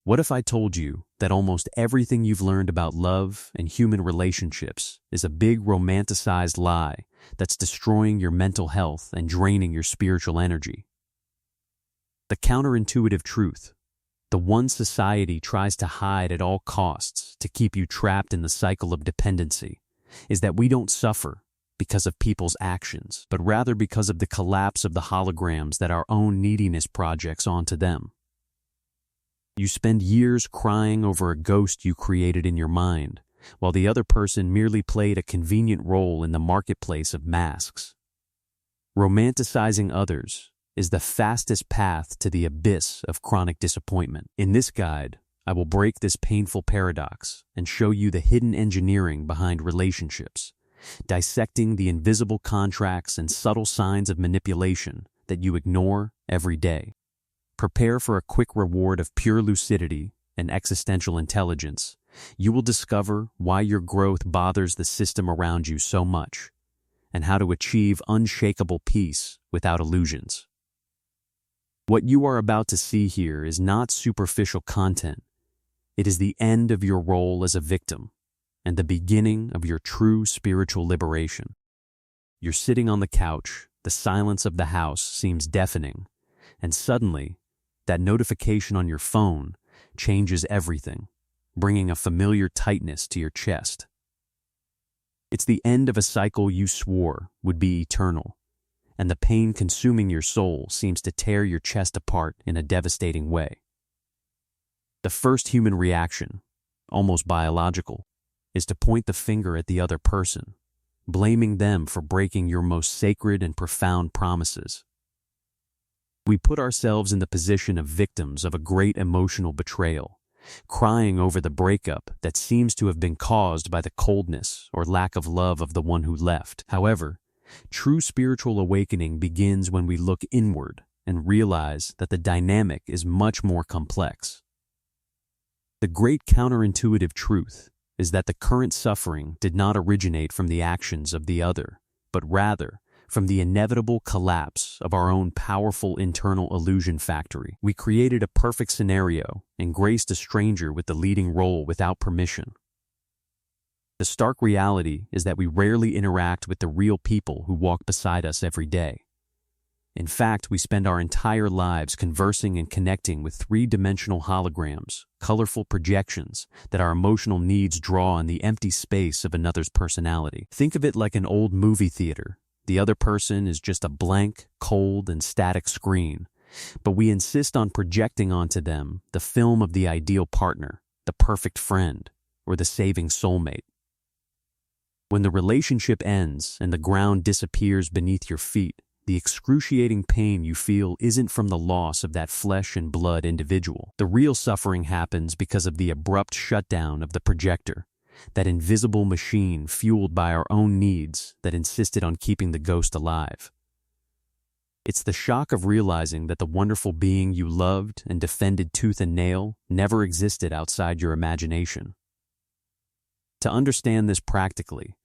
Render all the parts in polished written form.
What if I told you that almost everything you've learned about love and human relationships is a big romanticized lie that's destroying your mental health and draining your spiritual energy? The counterintuitive truth, the one society tries to hide at all costs to keep you trapped in the cycle of dependency, is that we don't suffer because of people's actions, but rather because of the collapse of the holograms that our own neediness projects onto them. You spend years crying over a ghost you created in your mind, while the other person merely played a convenient role in the marketplace of masks. Romanticizing others is the fastest path to the abyss of chronic disappointment. In this guide, I will break this painful paradox and show you the hidden engineering behind relationships, dissecting the invisible contracts and subtle signs of manipulation that you ignore every day. Prepare for a quick reward of pure lucidity and existential intelligence. You will discover why your growth bothers the system around you so much, and how to achieve unshakable peace without illusions. What you are about to see here is not superficial content. It is the end of your role as a victim and the beginning of your true spiritual liberation. You're sitting on the couch, the silence of the house seems deafening, and suddenly, that notification on your phone changes everything, bringing a familiar tightness to your chest. It's the end of a cycle you swore would be eternal, and the pain consuming your soul seems to tear your chest apart in a devastating way. The first human reaction, almost biological, is to point the finger at the other person, blaming them for breaking your most sacred and profound promises. We put ourselves in the position of victims of a great emotional betrayal, crying over the breakup that seems to have been caused by the coldness or lack of love of the one who left. However, true spiritual awakening begins when we look inward and realize that the dynamic is much more complex. The great counterintuitive truth is that the current suffering did not originate from the actions of the other, but rather from the inevitable collapse of our own powerful internal illusion factory. We created a perfect scenario and graced a stranger with the leading role without permission. The stark reality is that we rarely interact with the real people who walk beside us every day. In fact, we spend our entire lives conversing and connecting with three-dimensional holograms, colorful projections that our emotional needs draw in the empty space of another's personality. Think of it like an old movie theater. The other person is just a blank, cold, and static screen, but we insist on projecting onto them the film of the ideal partner, the perfect friend, or the saving soulmate. When the relationship ends and the ground disappears beneath your feet, the excruciating pain you feel isn't from the loss of that flesh and blood individual. The real suffering happens because of the abrupt shutdown of the projector, that invisible machine fueled by our own needs that insisted on keeping the ghost alive. It's the shock of realizing that the wonderful being you loved and defended tooth and nail never existed outside your imagination. To understand this practically,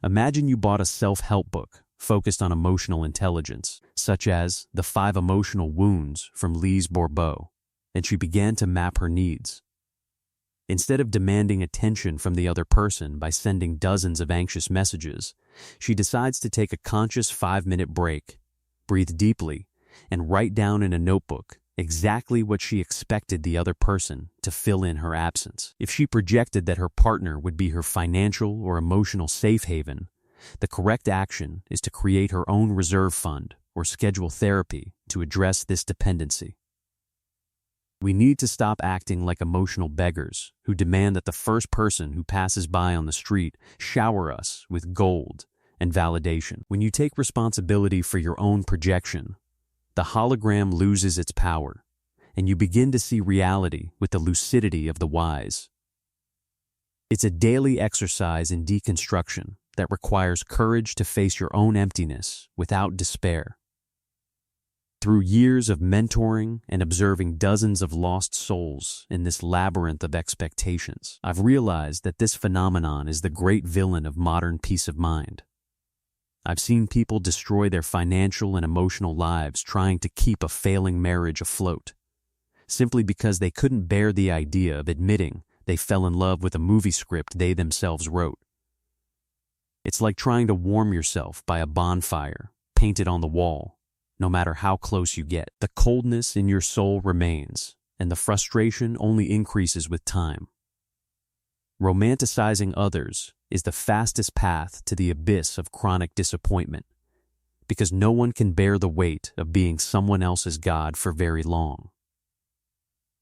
imagine you bought a self-help book focused on emotional intelligence, such as The 5 Emotional Wounds from Lise Bourbeau, and she began to map her needs. Instead of demanding attention from the other person by sending dozens of anxious messages, she decides to take a conscious 5-minute break, breathe deeply, and write down in a notebook exactly what she expected the other person to fill in her absence. If she projected that her partner would be her financial or emotional safe haven, the correct action is to create her own reserve fund or schedule therapy to address this dependency. We need to stop acting like emotional beggars who demand that the first person who passes by on the street shower us with gold and validation. When you take responsibility for your own projection, the hologram loses its power, and you begin to see reality with the lucidity of the wise. It's a daily exercise in deconstruction that requires courage to face your own emptiness without despair. Through years of mentoring and observing dozens of lost souls in this labyrinth of expectations, I've realized that this phenomenon is the great villain of modern peace of mind. I've seen people destroy their financial and emotional lives trying to keep a failing marriage afloat, simply because they couldn't bear the idea of admitting they fell in love with a movie script they themselves wrote. It's like trying to warm yourself by a bonfire painted on the wall. No matter how close you get, the coldness in your soul remains, and the frustration only increases with time. Romanticizing others is the fastest path to the abyss of chronic disappointment, because no one can bear the weight of being someone else's god for very long.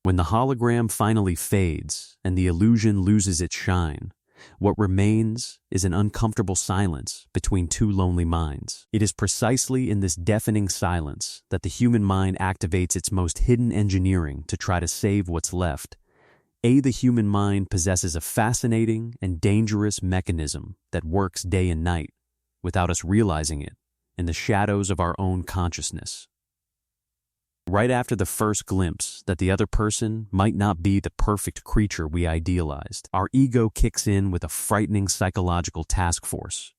When the hologram finally fades and the illusion loses its shine, what remains is an uncomfortable silence between two lonely minds. It is precisely in this deafening silence that the human mind activates its most hidden engineering to try to save what's left. The human mind possesses a fascinating and dangerous mechanism that works day and night, without us realizing it, in the shadows of our own consciousness. Right after the first glimpse that the other person might not be the perfect creature we idealized, our ego kicks in with a frightening psychological task force.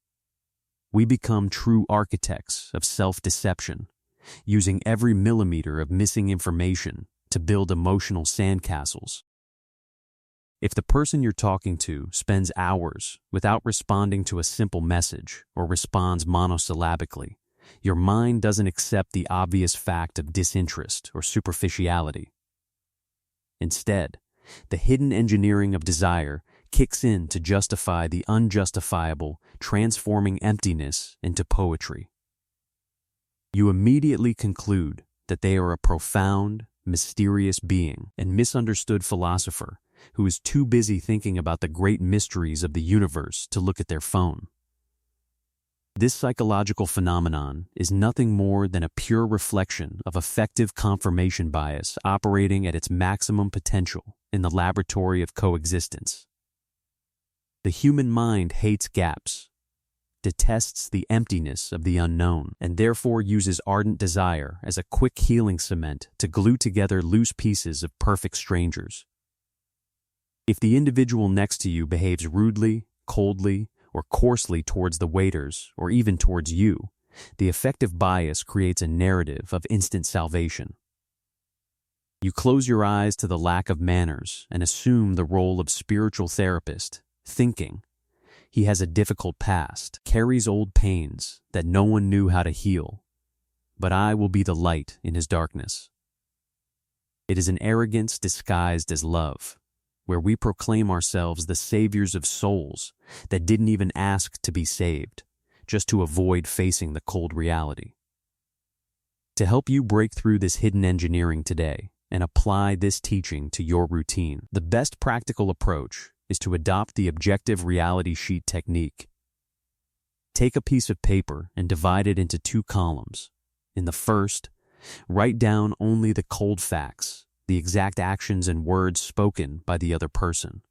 We become true architects of self-deception, using every millimeter of missing information to build emotional sandcastles. If the person you're talking to spends hours without responding to a simple message or responds monosyllabically, your mind doesn't accept the obvious fact of disinterest or superficiality. Instead, the hidden engineering of desire kicks in to justify the unjustifiable, transforming emptiness into poetry. You immediately conclude that they are a profound, mysterious being and misunderstood philosopher who is too busy thinking about the great mysteries of the universe to look at their phone. This psychological phenomenon is nothing more than a pure reflection of affective confirmation bias operating at its maximum potential in the laboratory of coexistence. The human mind hates gaps, detests the emptiness of the unknown, and therefore uses ardent desire as a quick healing cement to glue together loose pieces of perfect strangers. If the individual next to you behaves rudely, coldly, or coarsely towards the waiters, or even towards you, the affective bias creates a narrative of instant salvation. You close your eyes to the lack of manners and assume the role of spiritual therapist, thinking, he has a difficult past, carries old pains that no one knew how to heal, but I will be the light in his darkness. It is an arrogance disguised as love, where we proclaim ourselves the saviors of souls that didn't even ask to be saved, just to avoid facing the cold reality. To help you break through this hidden engineering today and apply this teaching to your routine, the best practical approach is to adopt the objective reality sheet technique. Take a piece of paper and divide it into 2 columns. In the first, write down only the cold facts, the exact actions and words spoken by the other person,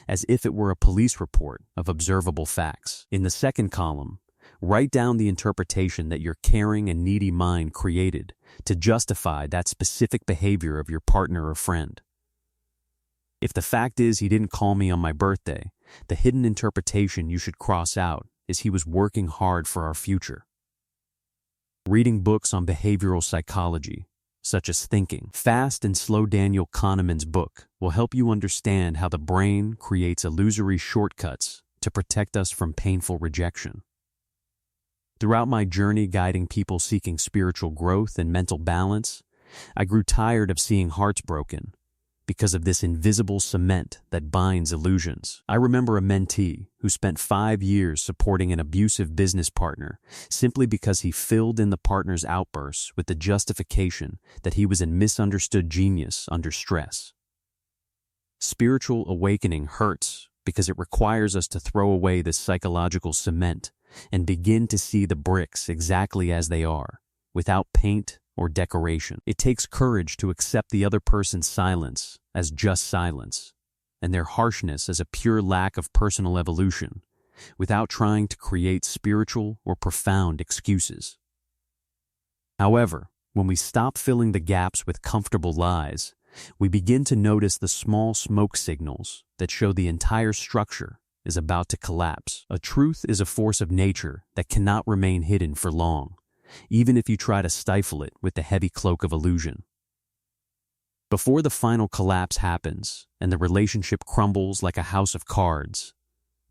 as if it were a police report of observable facts. In the second column, write down the interpretation that your caring and needy mind created to justify that specific behavior of your partner or friend. If the fact is he didn't call me on my birthday, the hidden interpretation you should cross out is he was working hard for our future. Reading books on behavioral psychology, such as Thinking Fast and Slow Daniel Kahneman's book, will help you understand how the brain creates illusory shortcuts to protect us from painful rejection. Throughout my journey guiding people seeking spiritual growth and mental balance, I grew tired of seeing hearts broken because of this invisible cement that binds illusions. I remember a mentee who spent 5 years supporting an abusive business partner simply because he filled in the partner's outbursts with the justification that he was a misunderstood genius under stress. Spiritual awakening hurts because it requires us to throw away this psychological cement and begin to see the bricks exactly as they are, without paint or decoration. It takes courage to accept the other person's silence as just silence, and their harshness as a pure lack of personal evolution, without trying to create spiritual or profound excuses. However, when we stop filling the gaps with comfortable lies, we begin to notice the small smoke signals that show the entire structure is about to collapse. A truth is a force of nature that cannot remain hidden for long, even if you try to stifle it with the heavy cloak of illusion. Before the final collapse happens and the relationship crumbles like a house of cards,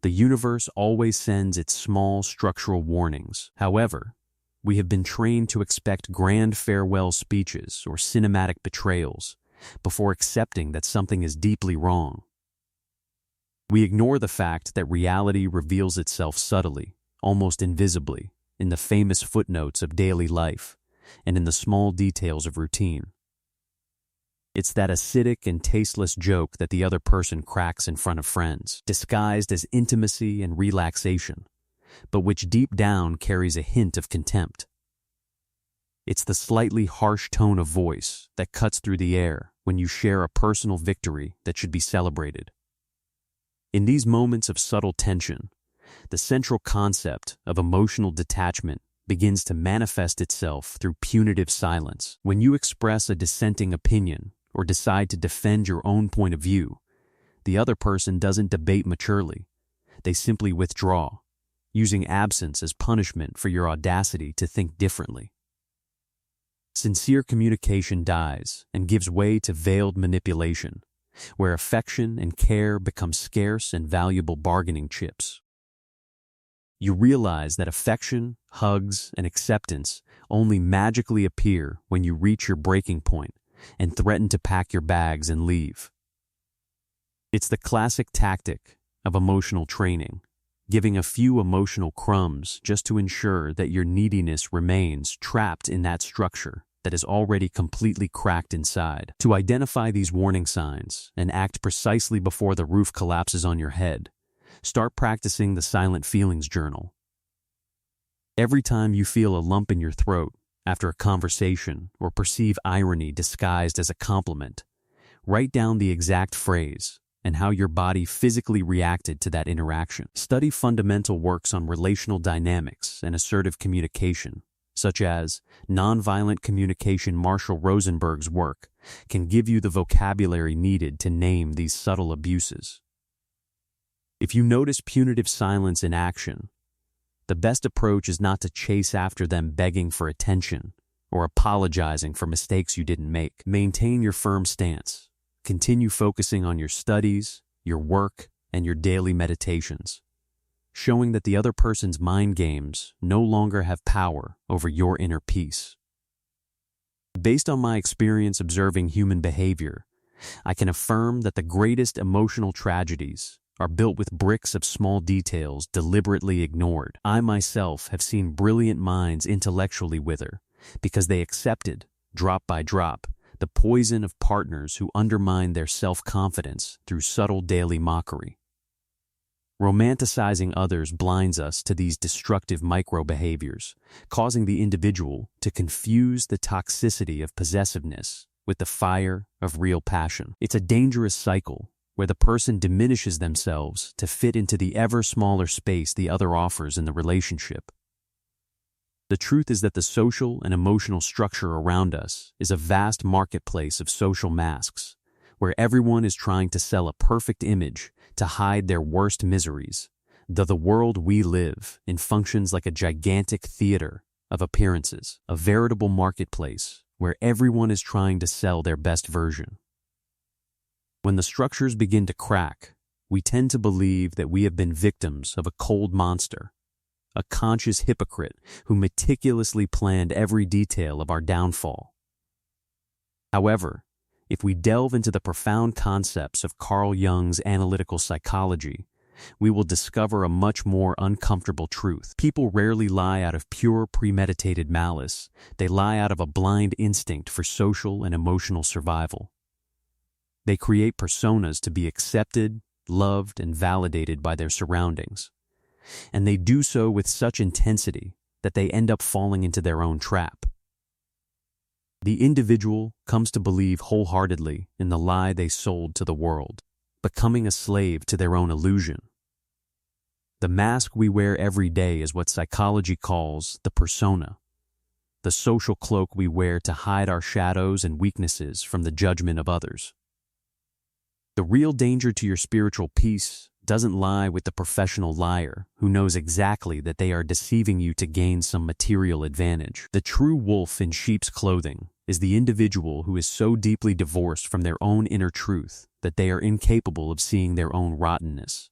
the universe always sends its small structural warnings. However, we have been trained to expect grand farewell speeches or cinematic betrayals before accepting that something is deeply wrong. We ignore the fact that reality reveals itself subtly, almost invisibly, in the famous footnotes of daily life and in the small details of routine. It's that acidic and tasteless joke that the other person cracks in front of friends, disguised as intimacy and relaxation, but which deep down carries a hint of contempt. It's the slightly harsh tone of voice that cuts through the air when you share a personal victory that should be celebrated. In these moments of subtle tension, the central concept of emotional detachment begins to manifest itself through punitive silence. When you express a dissenting opinion or decide to defend your own point of view, the other person doesn't debate maturely. They simply withdraw, using absence as punishment for your audacity to think differently. Sincere communication dies and gives way to veiled manipulation, where affection and care become scarce and valuable bargaining chips. You realize that affection, hugs, and acceptance only magically appear when you reach your breaking point and threaten to pack your bags and leave. It's the classic tactic of emotional training, giving a few emotional crumbs just to ensure that your neediness remains trapped in that structure that is already completely cracked inside. To identify these warning signs and act precisely before the roof collapses on your head, start practicing the silent feelings journal. Every time you feel a lump in your throat after a conversation or perceive irony disguised as a compliment, write down the exact phrase and how your body physically reacted to that interaction. Study fundamental works on relational dynamics and assertive communication, such as Nonviolent Communication. Marshall Rosenberg's work can give you the vocabulary needed to name these subtle abuses. If you notice punitive silence in action, the best approach is not to chase after them begging for attention or apologizing for mistakes you didn't make. Maintain your firm stance. Continue focusing on your studies, your work, and your daily meditations, showing that the other person's mind games no longer have power over your inner peace. Based on my experience observing human behavior, I can affirm that the greatest emotional tragedies are built with bricks of small details deliberately ignored. I myself have seen brilliant minds intellectually wither because they accepted, drop by drop, the poison of partners who undermine their self-confidence through subtle daily mockery. Romanticizing others blinds us to these destructive micro-behaviors, causing the individual to confuse the toxicity of possessiveness with the fire of real passion. It's a dangerous cycle where the person diminishes themselves to fit into the ever smaller space the other offers in the relationship. The truth is that the social and emotional structure around us is a vast marketplace of social masks, where everyone is trying to sell a perfect image to hide their worst miseries, though the world we live in functions like a gigantic theater of appearances, a veritable marketplace where everyone is trying to sell their best version. When the structures begin to crack, we tend to believe that we have been victims of a cold monster, a conscious hypocrite who meticulously planned every detail of our downfall. However, if we delve into the profound concepts of Carl Jung's analytical psychology, we will discover a much more uncomfortable truth. People rarely lie out of pure premeditated malice. They lie out of a blind instinct for social and emotional survival. They create personas to be accepted, loved, and validated by their surroundings. And they do so with such intensity that they end up falling into their own trap. The individual comes to believe wholeheartedly in the lie they sold to the world, becoming a slave to their own illusion. The mask we wear every day is what psychology calls the persona, the social cloak we wear to hide our shadows and weaknesses from the judgment of others. The real danger to your spiritual peace doesn't lie with the professional liar who knows exactly that they are deceiving you to gain some material advantage. The true wolf in sheep's clothing is the individual who is so deeply divorced from their own inner truth that they are incapable of seeing their own rottenness.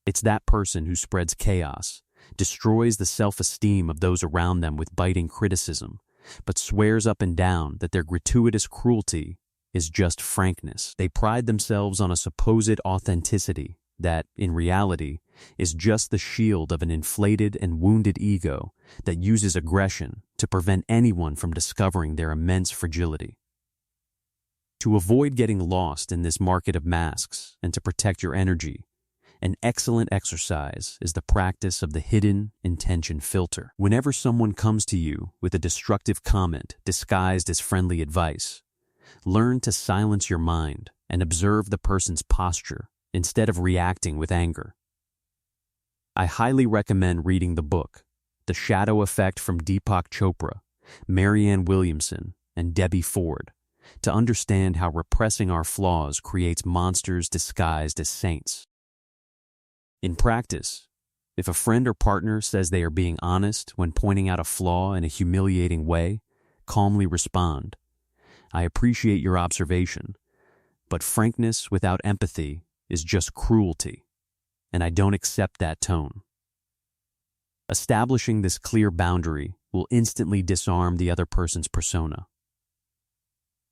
It's that person who spreads chaos, destroys the self-esteem of those around them with biting criticism, but swears up and down that their gratuitous cruelty is just frankness. They pride themselves on a supposed authenticity that, in reality, is just the shield of an inflated and wounded ego that uses aggression to prevent anyone from discovering their immense fragility. To avoid getting lost in this market of masks and to protect your energy, an excellent exercise is the practice of the hidden intention filter. Whenever someone comes to you with a destructive comment disguised as friendly advice, learn to silence your mind and observe the person's posture instead of reacting with anger. I highly recommend reading the book, The Shadow Effect from Deepak Chopra, Marianne Williamson, and Debbie Ford, to understand how repressing our flaws creates monsters disguised as saints. In practice, if a friend or partner says they are being honest when pointing out a flaw in a humiliating way, calmly respond, "I appreciate your observation, but frankness without empathy is just cruelty, and I don't accept that tone." Establishing this clear boundary will instantly disarm the other person's persona.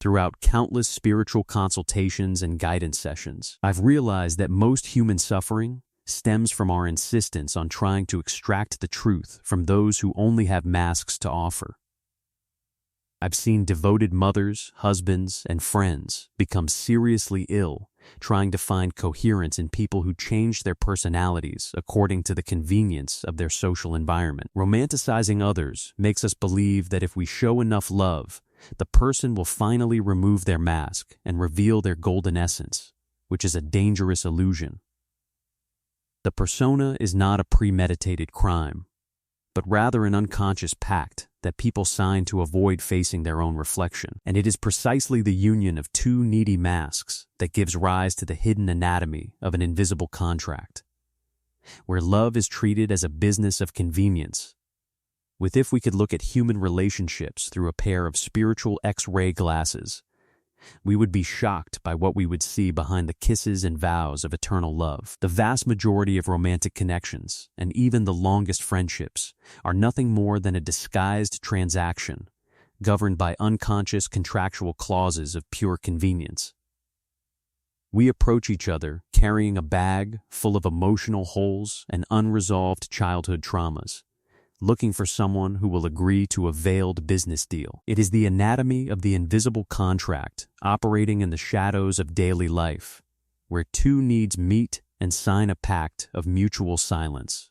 Throughout countless spiritual consultations and guidance sessions, I've realized that most human suffering stems from our insistence on trying to extract the truth from those who only have masks to offer. I've seen devoted mothers, husbands, and friends become seriously ill trying to find coherence in people who change their personalities according to the convenience of their social environment. Romanticizing others makes us believe that if we show enough love, the person will finally remove their mask and reveal their golden essence, which is a dangerous illusion. The persona is not a premeditated crime, but rather an unconscious pact that people sign to avoid facing their own reflection. And it is precisely the union of two needy masks that gives rise to the hidden anatomy of an invisible contract, where love is treated as a business of convenience. If we could look at human relationships through a pair of spiritual X-ray glasses, we would be shocked by what we would see behind the kisses and vows of eternal love. The vast majority of romantic connections, and even the longest friendships, are nothing more than a disguised transaction, governed by unconscious contractual clauses of pure convenience. We approach each other carrying a bag full of emotional holes and unresolved childhood traumas, looking for someone who will agree to a veiled business deal. It is the anatomy of the invisible contract operating in the shadows of daily life, where two needs meet and sign a pact of mutual silence.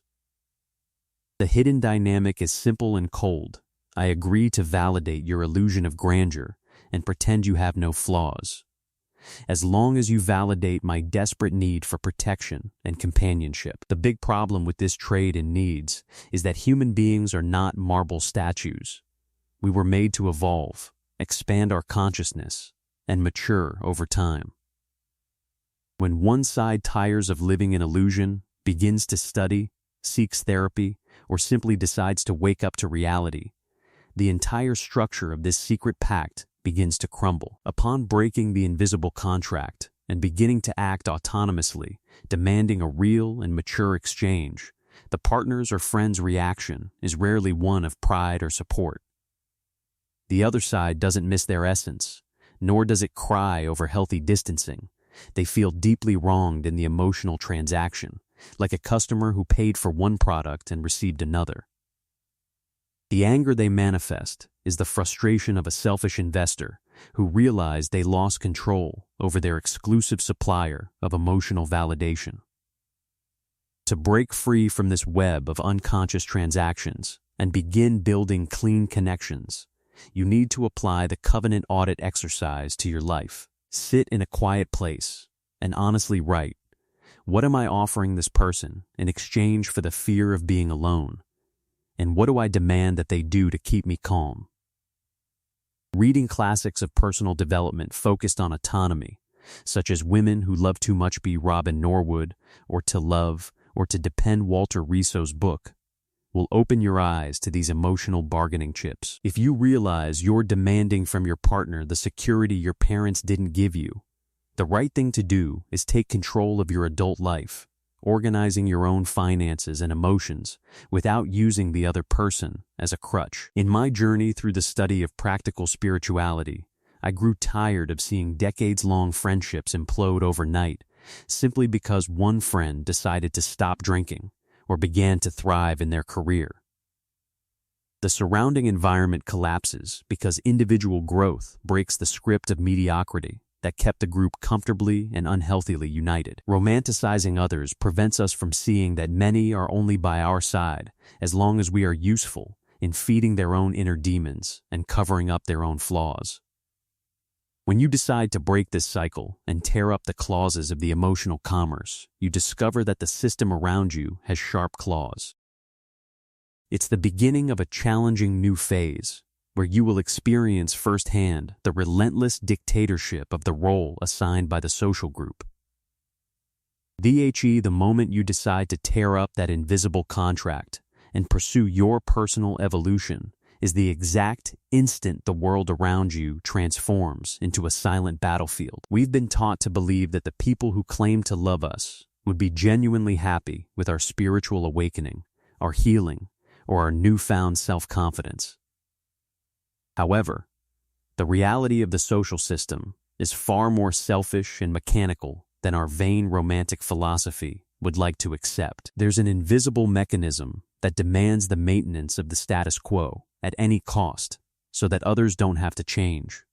The hidden dynamic is simple and cold. I agree to validate your illusion of grandeur and pretend you have no flaws, as long as you validate my desperate need for protection and companionship. The big problem with this trade in needs is that human beings are not marble statues. We were made to evolve, expand our consciousness, and mature over time. When one side tires of living in illusion, begins to study, seeks therapy, or simply decides to wake up to reality, the entire structure of this secret pact begins to crumble. Upon breaking the invisible contract and beginning to act autonomously, demanding a real and mature exchange, the partner's or friend's reaction is rarely one of pride or support. The other side doesn't miss their essence, nor does it cry over healthy distancing. They feel deeply wronged in the emotional transaction, like a customer who paid for one product and received another. The anger they manifest is the frustration of a selfish investor who realized they lost control over their exclusive supplier of emotional validation. To break free from this web of unconscious transactions and begin building clean connections, you need to apply the covenant audit exercise to your life. Sit in a quiet place and honestly write, what am I offering this person in exchange for the fear of being alone? And what do I demand that they do to keep me calm? Reading classics of personal development focused on autonomy, such as Women Who Love Too Much by Robin Norwood, or To Love, or To Depend Walter Risso's book, will open your eyes to these emotional bargaining chips. If you realize you're demanding from your partner the security your parents didn't give you, the right thing to do is take control of your adult life, organizing your own finances and emotions without using the other person as a crutch. In my journey through the study of practical spirituality, I grew tired of seeing decades-long friendships implode overnight simply because one friend decided to stop drinking or began to thrive in their career. The surrounding environment collapses because individual growth breaks the script of mediocrity that kept the group comfortably and unhealthily united. Romanticizing others prevents us from seeing that many are only by our side as long as we are useful in feeding their own inner demons and covering up their own flaws. When you decide to break this cycle and tear up the clauses of the emotional commerce, you discover that the system around you has sharp claws. It's the beginning of a challenging new phase where you will experience firsthand the relentless dictatorship of the role assigned by the social group. The moment you decide to tear up that invisible contract and pursue your personal evolution is the exact instant the world around you transforms into a silent battlefield. We've been taught to believe that the people who claim to love us would be genuinely happy with our spiritual awakening, our healing, or our newfound self-confidence. However, the reality of the social system is far more selfish and mechanical than our vain romantic philosophy would like to accept. There's an invisible mechanism that demands the maintenance of the status quo at any cost so that others don't have to change.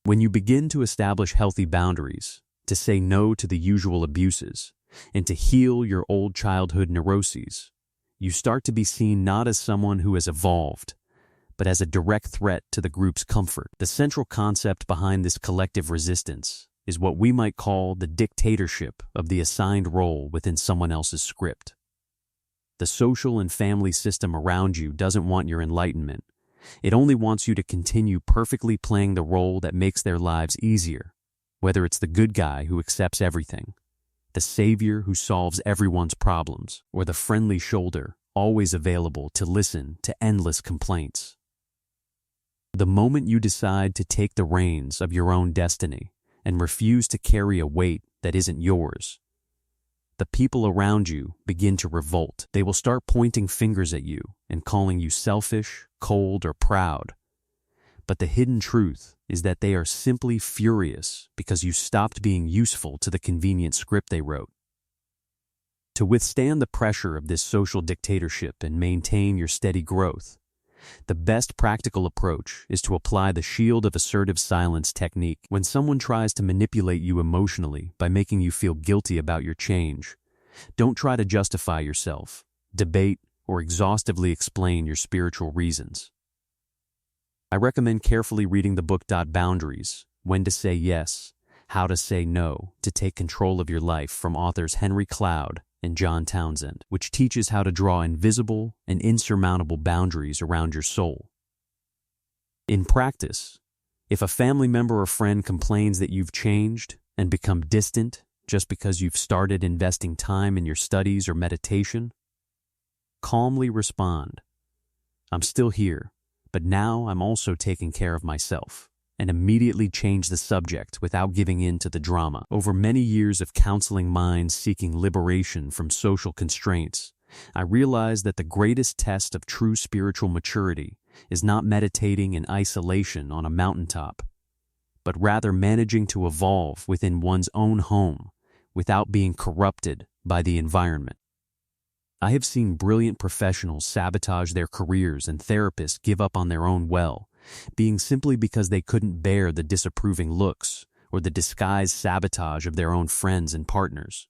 When you begin to establish healthy boundaries, to say no to the usual abuses, and to heal your old childhood neuroses, you start to be seen not as someone who has evolved, but as a direct threat to the group's comfort. The central concept behind this collective resistance is what we might call the dictatorship of the assigned role within someone else's script. The social and family system around you doesn't want your enlightenment. It only wants you to continue perfectly playing the role that makes their lives easier, whether it's the good guy who accepts everything, the savior who solves everyone's problems, or the friendly shoulder always available to listen to endless complaints. The moment you decide to take the reins of your own destiny and refuse to carry a weight that isn't yours, the people around you begin to revolt. They will start pointing fingers at you and calling you selfish, cold, or proud. But the hidden truth is that they are simply furious because you stopped being useful to the convenient script they wrote. To withstand the pressure of this social dictatorship and maintain your steady growth, the best practical approach is to apply the shield of assertive silence technique. When someone tries to manipulate you emotionally by making you feel guilty about your change, don't try to justify yourself, debate, or exhaustively explain your spiritual reasons. I recommend carefully reading the book Boundaries, When to Say Yes, How to Say No to Take Control of Your Life from authors Henry Cloud and John Townsend, which teaches how to draw invisible and insurmountable boundaries around your soul. In practice, if a family member or friend complains that you've changed and become distant just because you've started investing time in your studies or meditation, calmly respond, "I'm still here, but now I'm also taking care of myself," and immediately change the subject without giving in to the drama. Over many years of counseling minds seeking liberation from social constraints, I realized that the greatest test of true spiritual maturity is not meditating in isolation on a mountaintop, but rather managing to evolve within one's own home without being corrupted by the environment. I have seen brilliant professionals sabotage their careers and therapists give up on their own well, being simply because they couldn't bear the disapproving looks or the disguised sabotage of their own friends and partners.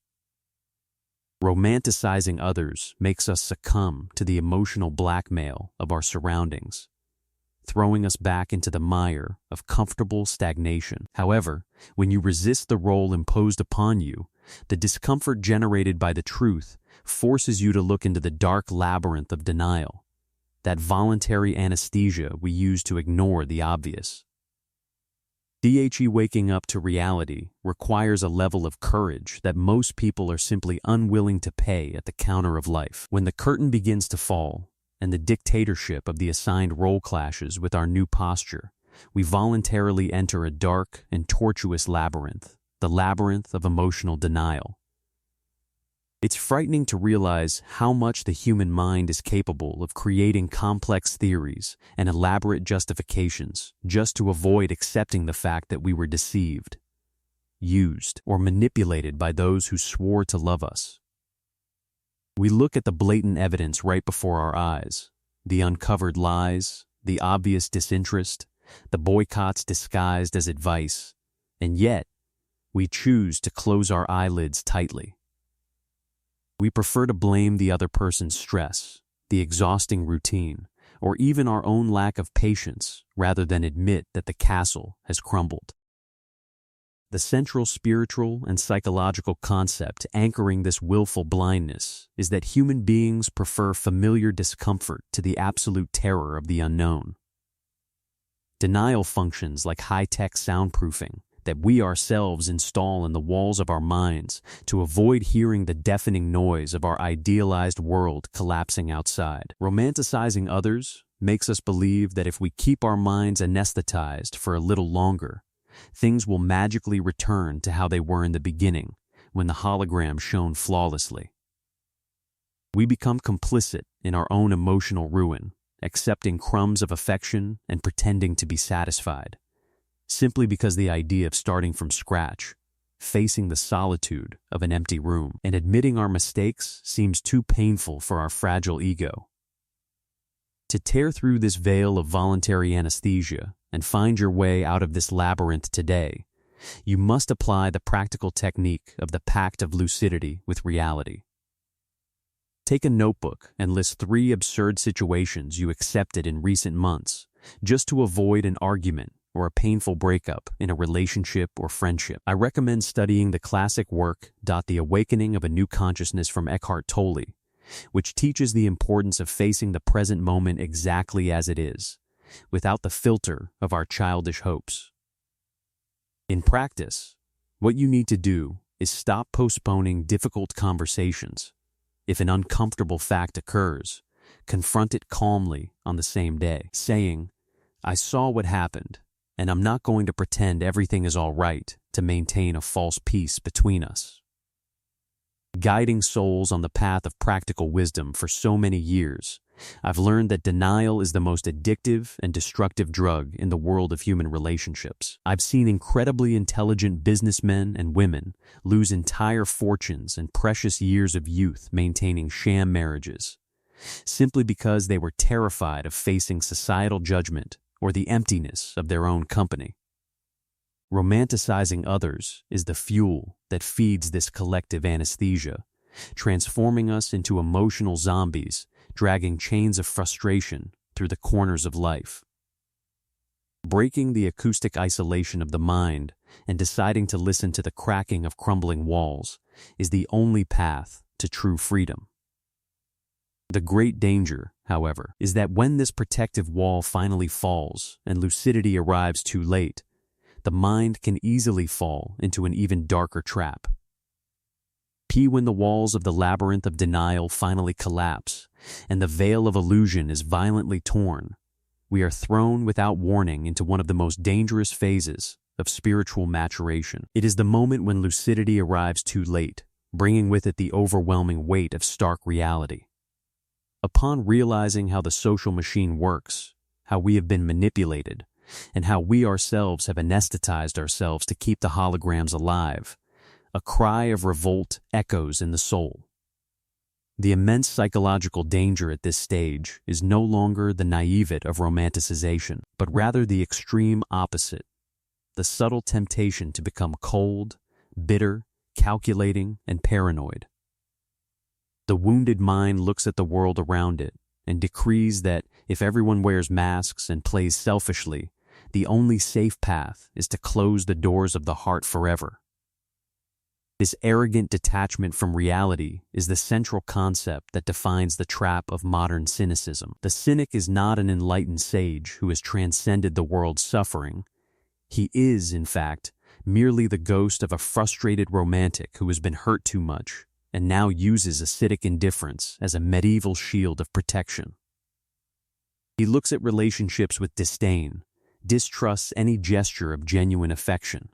Romanticizing others makes us succumb to the emotional blackmail of our surroundings, throwing us back into the mire of comfortable stagnation. However, when you resist the role imposed upon you, the discomfort generated by the truth forces you to look into the dark labyrinth of denial, that voluntary anesthesia we use to ignore the obvious. Waking up to reality requires a level of courage that most people are simply unwilling to pay at the counter of life. When the curtain begins to fall and the dictatorship of the assigned role clashes with our new posture, we voluntarily enter a dark and tortuous labyrinth, the labyrinth of emotional denial. It's frightening to realize how much the human mind is capable of creating complex theories and elaborate justifications just to avoid accepting the fact that we were deceived, used, or manipulated by those who swore to love us. We look at the blatant evidence right before our eyes, the uncovered lies, the obvious disinterest, the boycotts disguised as advice, and yet we choose to close our eyelids tightly. We prefer to blame the other person's stress, the exhausting routine, or even our own lack of patience rather than admit that the castle has crumbled. The central spiritual and psychological concept anchoring this willful blindness is that human beings prefer familiar discomfort to the absolute terror of the unknown. Denial functions like high-tech soundproofing that we ourselves install in the walls of our minds to avoid hearing the deafening noise of our idealized world collapsing outside. Romanticizing others makes us believe that if we keep our minds anesthetized for a little longer, things will magically return to how they were in the beginning, when the hologram shone flawlessly. We become complicit in our own emotional ruin, accepting crumbs of affection and pretending to be satisfied, simply because the idea of starting from scratch, facing the solitude of an empty room, and admitting our mistakes seems too painful for our fragile ego. To tear through this veil of voluntary anesthesia and find your way out of this labyrinth today, you must apply the practical technique of the pact of lucidity with reality. Take a notebook and list 3 absurd situations you accepted in recent months just to avoid an argument or a painful breakup in a relationship or friendship. I recommend studying the classic work, The Awakening of a New Consciousness from Eckhart Tolle, which teaches the importance of facing the present moment exactly as it is, without the filter of our childish hopes. In practice, what you need to do is stop postponing difficult conversations. If an uncomfortable fact occurs, confront it calmly on the same day, saying, "I saw what happened, and I'm not going to pretend everything is all right to maintain a false peace between us." Guiding souls on the path of practical wisdom for so many years, I've learned that denial is the most addictive and destructive drug in the world of human relationships. I've seen incredibly intelligent businessmen and women lose entire fortunes and precious years of youth maintaining sham marriages, simply because they were terrified of facing societal judgment or the emptiness of their own company. Romanticizing others is the fuel that feeds this collective anesthesia, transforming us into emotional zombies, dragging chains of frustration through the corners of life. Breaking the acoustic isolation of the mind and deciding to listen to the cracking of crumbling walls is the only path to true freedom. The great danger, however, is that when this protective wall finally falls and lucidity arrives too late, the mind can easily fall into an even darker trap. When the walls of the labyrinth of denial finally collapse and the veil of illusion is violently torn, we are thrown without warning into one of the most dangerous phases of spiritual maturation. It is the moment when lucidity arrives too late, bringing with it the overwhelming weight of stark reality. Upon realizing how the social machine works, how we have been manipulated, and how we ourselves have anesthetized ourselves to keep the holograms alive, a cry of revolt echoes in the soul. The immense psychological danger at this stage is no longer the naivete of romanticization, but rather the extreme opposite, the subtle temptation to become cold, bitter, calculating, and paranoid. The wounded mind looks at the world around it and decrees that if everyone wears masks and plays selfishly, the only safe path is to close the doors of the heart forever. This arrogant detachment from reality is the central concept that defines the trap of modern cynicism. The cynic is not an enlightened sage who has transcended the world's suffering. He is, in fact, merely the ghost of a frustrated romantic who has been hurt too much and now uses acidic indifference as a medieval shield of protection. He looks at relationships with disdain, distrusts any gesture of genuine affection,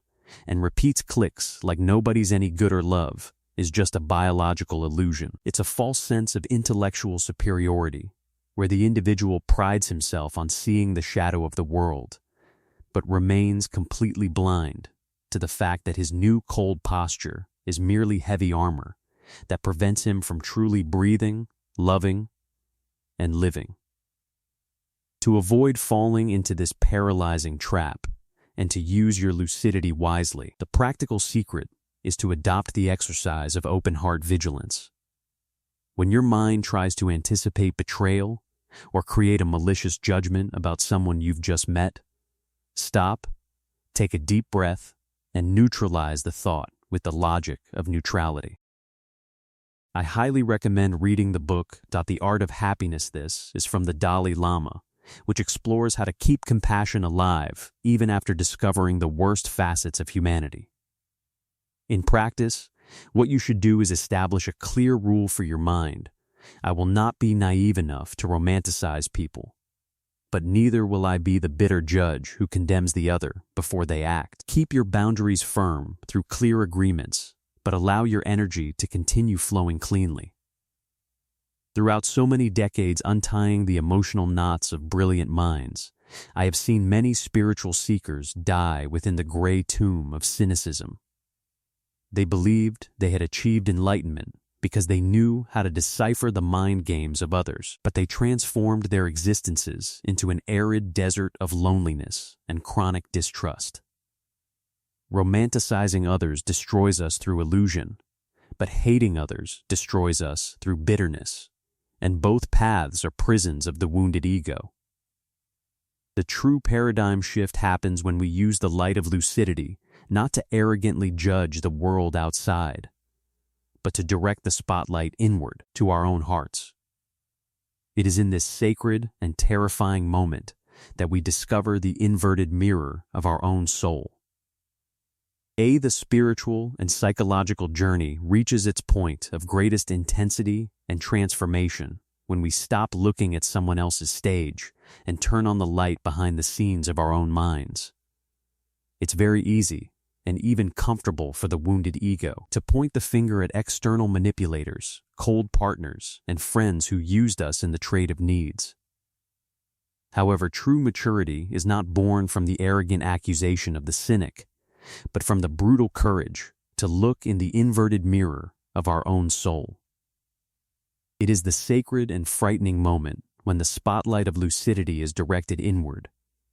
and repeats clicks like nobody's any good or love is just a biological illusion. It's a false sense of intellectual superiority, where the individual prides himself on seeing the shadow of the world, but remains completely blind to the fact that his new cold posture is merely heavy armor that prevents him from truly breathing, loving, and living. To avoid falling into this paralyzing trap and to use your lucidity wisely, the practical secret is to adopt the exercise of open-heart vigilance. When your mind tries to anticipate betrayal or create a malicious judgment about someone you've just met, stop, take a deep breath, and neutralize the thought with the logic of neutrality. I highly recommend reading the book The Art of Happiness. This is from the Dalai Lama, which explores how to keep compassion alive even after discovering the worst facets of humanity. In practice, what you should do is establish a clear rule for your mind. I will not be naive enough to romanticize people, but neither will I be the bitter judge who condemns the other before they act. Keep your boundaries firm through clear agreements, but allow your energy to continue flowing cleanly. Throughout so many decades untying the emotional knots of brilliant minds, I have seen many spiritual seekers die within the gray tomb of cynicism. They believed they had achieved enlightenment because they knew how to decipher the mind games of others, but they transformed their existences into an arid desert of loneliness and chronic distrust. Romanticizing others destroys us through illusion, but hating others destroys us through bitterness, and both paths are prisons of the wounded ego. The true paradigm shift happens when we use the light of lucidity not to arrogantly judge the world outside, but to direct the spotlight inward to our own hearts. It is in this sacred and terrifying moment that we discover the inverted mirror of our own soul. The spiritual and psychological journey reaches its point of greatest intensity and transformation when we stop looking at someone else's stage and turn on the light behind the scenes of our own minds. It's very easy and even comfortable for the wounded ego to point the finger at external manipulators, cold partners, and friends who used us in the trade of needs. However, true maturity is not born from the arrogant accusation of the cynic, but from the brutal courage to look in the inverted mirror of our own soul. It is the sacred and frightening moment when the spotlight of lucidity is directed inward,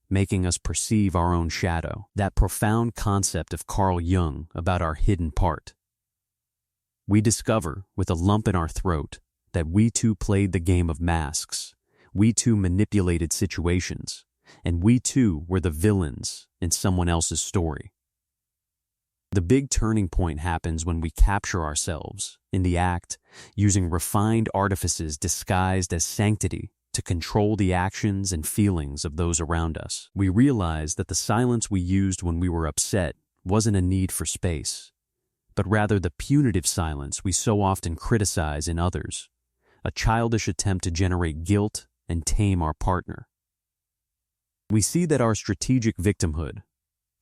making us perceive our own shadow, that profound concept of Carl Jung about our hidden part. We discover, with a lump in our throat, that we too played the game of masks, we too manipulated situations, and we too were the villains in someone else's story. The big turning point happens when we capture ourselves, in the act, using refined artifices disguised as sanctity to control the actions and feelings of those around us. We realize that the silence we used when we were upset wasn't a need for space, but rather the punitive silence we so often criticize in others, a childish attempt to generate guilt and tame our partner. We see that our strategic victimhood,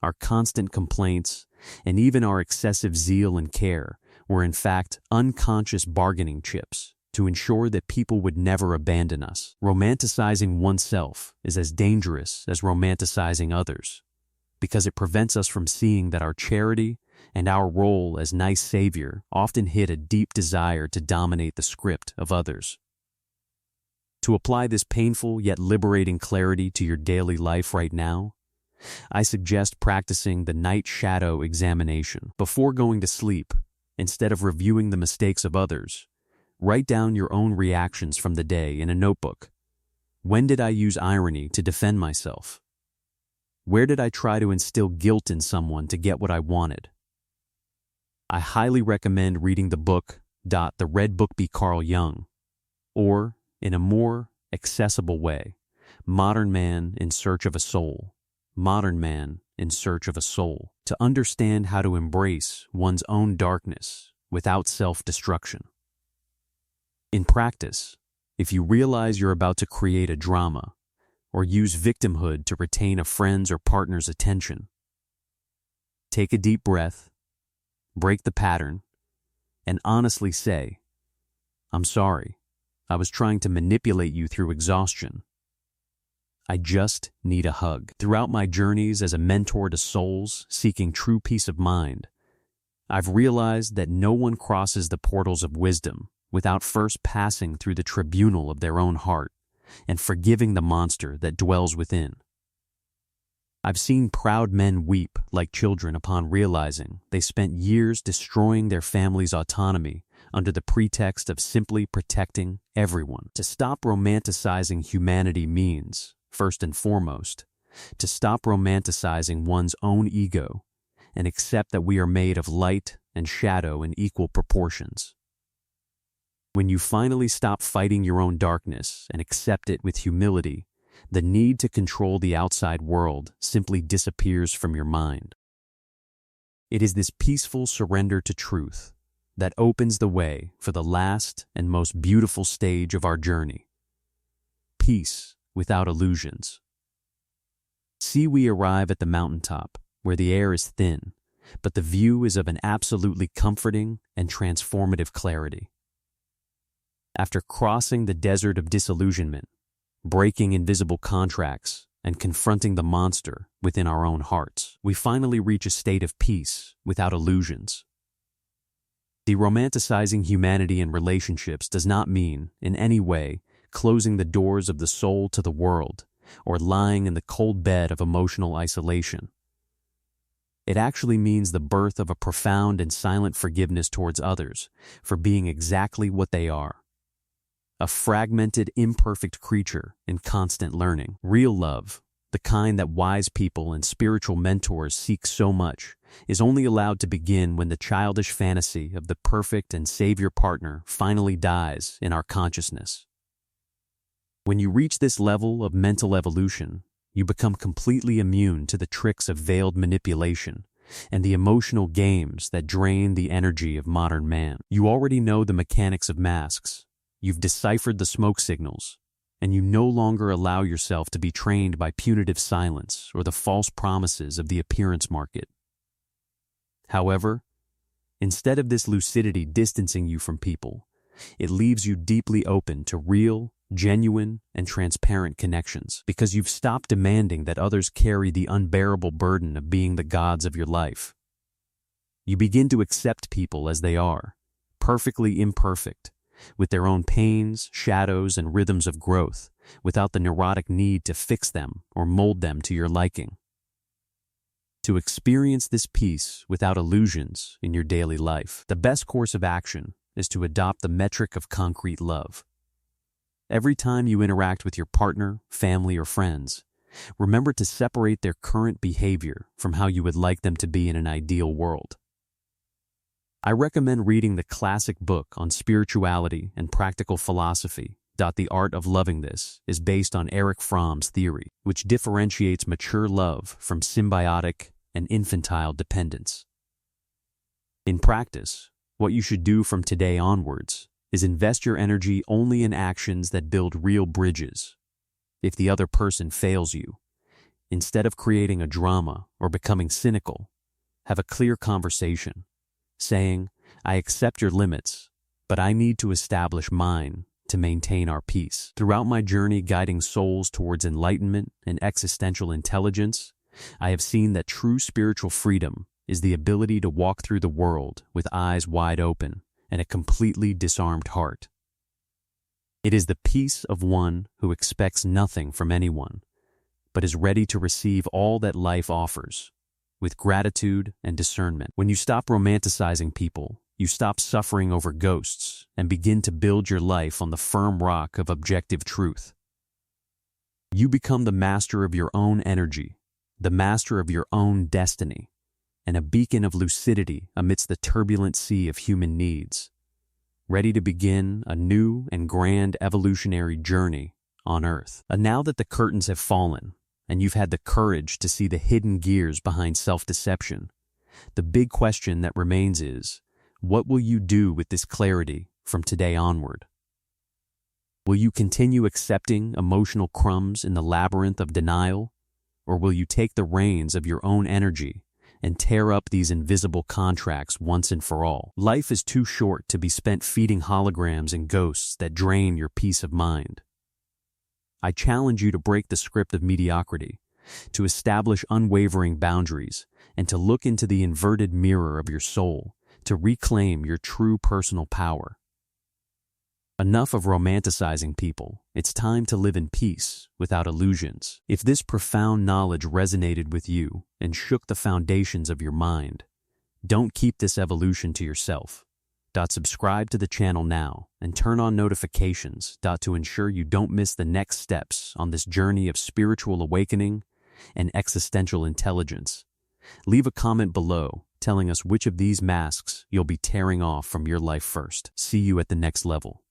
our constant complaints, and even our excessive zeal and care were in fact unconscious bargaining chips to ensure that people would never abandon us. Romanticizing oneself is as dangerous as romanticizing others, because it prevents us from seeing that our charity and our role as nice savior often hid a deep desire to dominate the script of others. To apply this painful yet liberating clarity to your daily life right now, I suggest practicing the night shadow examination. Before going to sleep, instead of reviewing the mistakes of others, write down your own reactions from the day in a notebook. When did I use irony to defend myself? Where did I try to instill guilt in someone to get what I wanted? I highly recommend reading the book The Red Book by Carl Jung, or, in a more accessible way, Modern Man in Search of a Soul, Modern Man in search of a soul, to understand how to embrace one's own darkness without self-destruction. In practice, if you realize you're about to create a drama or use victimhood to retain a friend's or partner's attention, take a deep breath, break the pattern, and honestly say, "I'm sorry, I was trying to manipulate you through exhaustion. I just need a hug." Throughout my journeys as a mentor to souls seeking true peace of mind, I've realized that no one crosses the portals of wisdom without first passing through the tribunal of their own heart and forgiving the monster that dwells within. I've seen proud men weep like children upon realizing they spent years destroying their family's autonomy under the pretext of simply protecting everyone. To stop romanticizing humanity means, first and foremost, to stop romanticizing one's own ego and accept that we are made of light and shadow in equal proportions. When you finally stop fighting your own darkness and accept it with humility, the need to control the outside world simply disappears from your mind. It is this peaceful surrender to truth that opens the way for the last and most beautiful stage of our journey: peace without illusions. See, we arrive at the mountaintop, where the air is thin, but the view is of an absolutely comforting and transformative clarity. After crossing the desert of disillusionment, breaking invisible contracts, and confronting the monster within our own hearts, we finally reach a state of peace without illusions. Deromanticizing humanity and relationships does not mean, in any way, closing the doors of the soul to the world or lying in the cold bed of emotional isolation. It actually means the birth of a profound and silent forgiveness towards others for being exactly what they are: a fragmented, imperfect creature in constant learning. Real love, the kind that wise people and spiritual mentors seek so much, is only allowed to begin when the childish fantasy of the perfect and savior partner finally dies in our consciousness. When you reach this level of mental evolution, you become completely immune to the tricks of veiled manipulation and the emotional games that drain the energy of modern man. You already know the mechanics of masks. You've deciphered the smoke signals, and you no longer allow yourself to be trained by punitive silence or the false promises of the appearance market. However, instead of this lucidity distancing you from people, it leaves you deeply open to real, genuine, and transparent connections, because you've stopped demanding that others carry the unbearable burden of being the gods of your life. You begin to accept people as they are, perfectly imperfect, with their own pains, shadows, and rhythms of growth, without the neurotic need to fix them or mold them to your liking. To experience this peace without illusions in your daily life, the best course of action is to adopt the metric of concrete love. Every time you interact with your partner, family, or friends, remember to separate their current behavior from how you would like them to be in an ideal world. I recommend reading the classic book on spirituality and practical philosophy. The Art of Loving This is based on Erich Fromm's theory, which differentiates mature love from symbiotic and infantile dependence. In practice, what you should do from today onwards is invest your energy only in actions that build real bridges. If the other person fails you, instead of creating a drama or becoming cynical, have a clear conversation, saying, "I accept your limits, but I need to establish mine to maintain our peace." Throughout my journey guiding souls towards enlightenment and existential intelligence, I have seen that true spiritual freedom is the ability to walk through the world with eyes wide open and a completely disarmed heart. It is the peace of one who expects nothing from anyone, but is ready to receive all that life offers, with gratitude and discernment. When you stop romanticizing people, you stop suffering over ghosts and begin to build your life on the firm rock of objective truth. You become the master of your own energy, the master of your own destiny, and a beacon of lucidity amidst the turbulent sea of human needs, ready to begin a new and grand evolutionary journey on Earth. And now that the curtains have fallen, and you've had the courage to see the hidden gears behind self-deception. The big question that remains is, what will you do with this clarity from today onward? Will you continue accepting emotional crumbs in the labyrinth of denial, or will you take the reins of your own energy and tear up these invisible contracts once and for all? Life is too short to be spent feeding holograms and ghosts that drain your peace of mind. I challenge you to break the script of mediocrity, to establish unwavering boundaries, and to look into the inverted mirror of your soul to reclaim your true personal power. Enough of romanticizing people. It's time to live in peace without illusions. If this profound knowledge resonated with you and shook the foundations of your mind, don't keep this evolution to yourself. Subscribe to the channel now and turn on notifications to ensure you don't miss the next steps on this journey of spiritual awakening and existential intelligence. Leave a comment below telling us which of these masks you'll be tearing off from your life first. See you at the next level.